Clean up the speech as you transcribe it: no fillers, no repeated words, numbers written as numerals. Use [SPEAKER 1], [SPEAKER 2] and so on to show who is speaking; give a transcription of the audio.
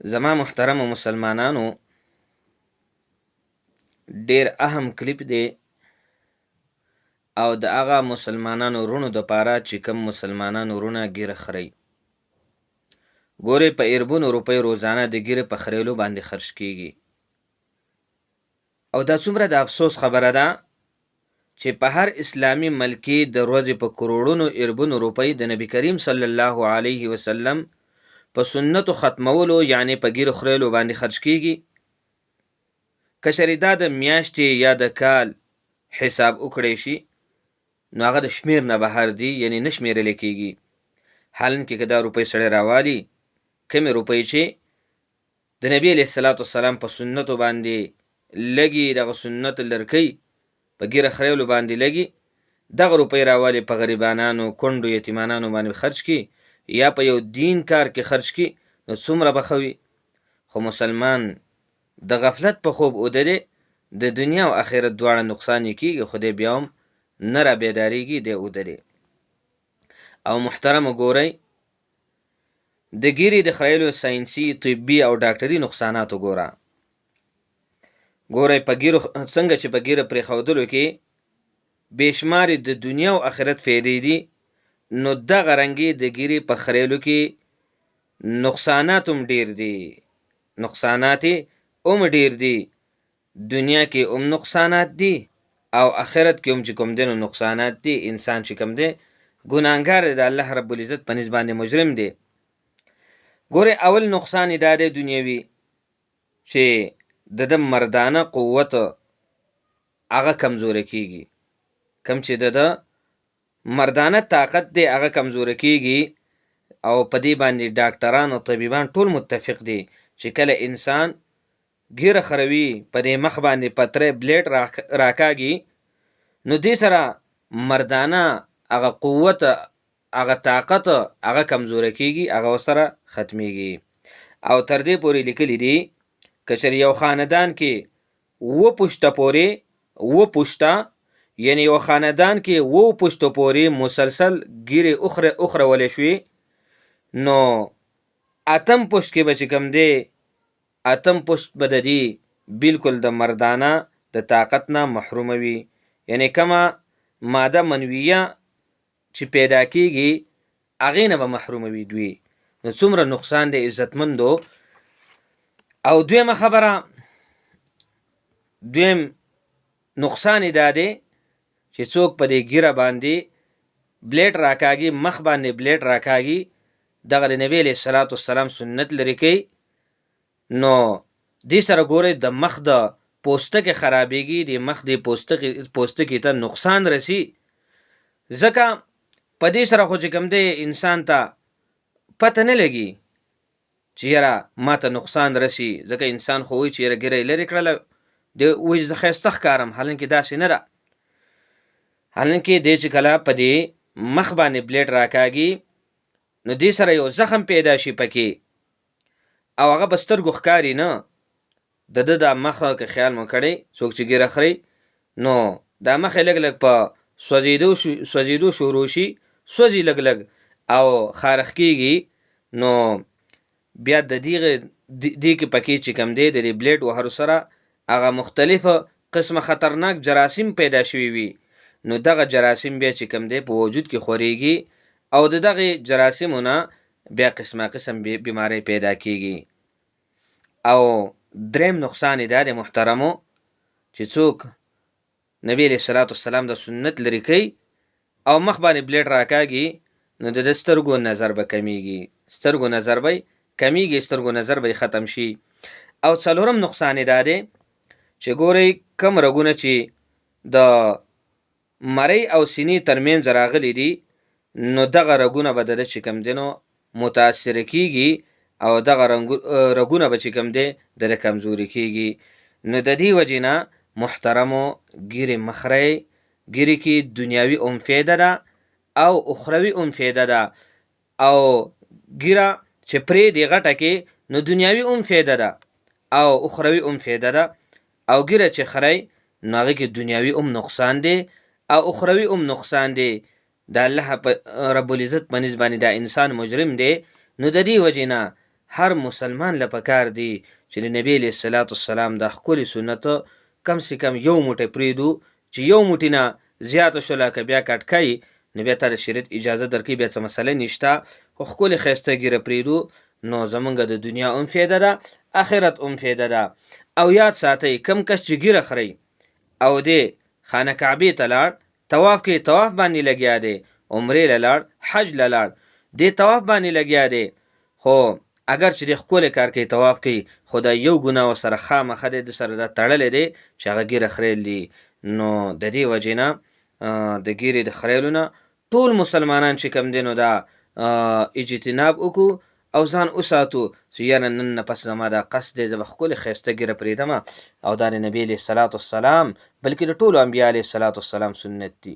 [SPEAKER 1] زما محترم مسلمانانو، ډیر اهم کلیپ دی او د هغه مسلمانانو رونو د پاره چې کوم مسلمانانو رونه ګیره خوري. ګورې په اربونو روپۍ روزانه د ګیره په خریلو باندې خرج کیږي او دا څومره د افسوس خبره ده چې په هر اسلامی ملک کې د ورځې په کروڑونو اربونو روپۍ د نبی کریم صلی الله علیه وسلم په سنتو ختمولو یعنی په ګیره خریلو باندې خرج کیږي. کچری دا د میاشتې یا د کال حساب وکړی شي نو هغه د شمیر نه بهر دی، یعنی نشمیرل کیږي. حالن کې دا روپۍ سړی راوالی کمې روپۍ چې د نبی علیه الصلاۃ والسلام په سنتو باندې لګي، دغه سنت لرکۍ په ګیره خریلو باندې لګي، دغه روپۍ راوالی په غریبانانو کونډو یتیمانانو باندې خرج کی یا په یو دین کار کې خرج کی نو څومره بخوي. خو مسلمان د غفلت په خوب اودره د دنیا او آخرت دواړه نقصان کیږي، خدای بیا هم نه را بیداریږي دی اودره. او محترم ګورئ د ګیرې د خریلو ساینسي طبي او ډاکټري نقصانات وګوره. ګورئ په ګیرو څنګه چې په ګیره پرېښودلو کې بېشمارې د دنیا او آخرت فایدې دي، نو دغه رنګې د ګیرې په خریلو کې نقصانات هم ډیر دي. نقصانات هم ډیر دي، دنیا کې هم نقصانات دي او آخرت کې هم چې کوم دی نو نقصانات دي. انسان چې کوم دی ګناهګار دی، د الله رب العزت په نسبت باندې مجرم دی. ګورې اول نقصان دا دی دنیوي چې د مردانه قوت هغه کمزوره کیږي. کم چې د مردانه طاقت دی هغه کمزوره کیږي او په دې باندې ډاکټران او طبيبان ټول متفق دي چې کله انسان ګیره خروي په دې مخ باندې پتره بلیډ راکاږي نو دې سره مردانه هغه قوت هغه طاقت هغه کمزوره کیږي، هغه سره ختميږي. او تر دې پورې لیکلي دي کچر یو خاندان کې و پښته پورې و پښته، یعنی یو خاندان کې و پښته پورې مسلسل ګیره اخره ولې شوي نو اتم پښت کې بچ کم دی، اتم پښت بددي بالکل د مردانه د طاقت نه محروم وي. یعنی کما ماده منویه چې پیدا کیږي هغه نه به محروم وي دوی. نو څومره نقصان دی عزتمندو. او دویمه خبره، دویم نقصان دا دی چې څوک په دې ګیره باندې بلیډ راکاږي، مخ باندې بلیډ راکاږي، دغه د نبی علیه الصلاۃ والسلام سنت لري کوي، نو دې سره ګورئ د مخ د پوستکي خرابېږي، د مخ د پوستکي ته نقصان رسی. ځکه په دې سره خو چې کوم دی انسان ته پته نه لګي چې یاره ما ته نقصان رسی. ځکه انسان خو وایي چې یاره ګیره یې لرې کړله د وایي زه ښایسته ښکارم، حالانکې داسې نه ده. حالانکې دی چې کله په دې مخ باندې بلیډ راکاږي نو دې سره یو زخم پیدا شي پکې او هغه به سترګو ښکاري نه. د د مخه که خیال مو کړی څوک چې ګیره خوري نو دا مخې لږ لږ په سوځېدو شروع شي، سوځي لږ لږ او خارښ کېږي. نو بیا د دې کې پکې چې کوم دی د دې بلیډ وهلو سره هغه مختلفه قسمه خطرناک جراثیم پیدا شوي وي. نو دغه جراثیم بیا چې کوم دی په وجود کې خورېږي او د دغه جراثیمو نه بیا قسمه قسم بیماری پیدا کیږي. او دریم نقصان دا د محترمو چې څوک نبی علیه الصلاۃ والسلام د سنت لري کوي او مخ باندې بلیډ راکاږي نو د سترګو نظر به کمیږي، سترګو نظر به کمیږي، سترګو نظر به ختم شي. او څلورم نقصان دا دی چې ګورئ کم رګونه چې د مرۍ او سینې ترمنځ راغلي دي نو دغه رګونه به د چې کوم دی نو متاثره کیږي او دغه رګونه به چې کوم دی د کمزوري کیږي. نو د دې وجې نه محترمو ګیرې مخری، ګیرې کې دنیاوي ام فایده ده او اخروي ام فایده ده. او ګیره چې پرې دی غټه کې نو دنیاوي ام فایده ده او اخروي ام فایده ده، او ګیره چې خری نو هغې کې دنیاوي ام نقصان دی او اخروي ام نقصان دی. د الله رب العزت په نسبت باندې دا انسان مجرم دی. نو د دې وجې نه هر مسلمان له پکار دی چې د نبی علیه الصلاۃ والسلام دا ښکلي سنت کم سے کم یو موټی پرېږدو، چې یو موټي نه زیاته شوله که بیا کټ کوي نو بیا تا د شریعت اجازه درکوي، بیا څه مسله نشته، خو ښکلې ښایسته ږیره پرېږدو نو زمونږ د دنیا هم فایده ده، آخرت هم فایده ده. او یاد ساتئ کم کس چې ږیره خوري او دی خانه کعبې ته لاړ، طواف کوي، طواف باندې لګیا دی، عمرې له لاړ، حج له لاړ، دې طواف باندې لګیا دی، خو اگر چې د ښکلی کار کوي، طواف کوي، خو دا یو ګناه ورسره خامخا دی، د سره دا تړلی دی چې هغه ږیره خریل دي. نو د دې وجې نه د ږیرې د خریلو نه ټول مسلمانان چې کوم دی نو دا اجتناب وکړو او ځان وساتو چې یاره نن نه پس زما دا قصد دی، زه به ښکلې ښایسته ږیره پرېږدمه او دا د نبي علیه الصلاۃ والسلام بلکې د ټولو انبیا علیه الصلاۃ والسلام سنت دي.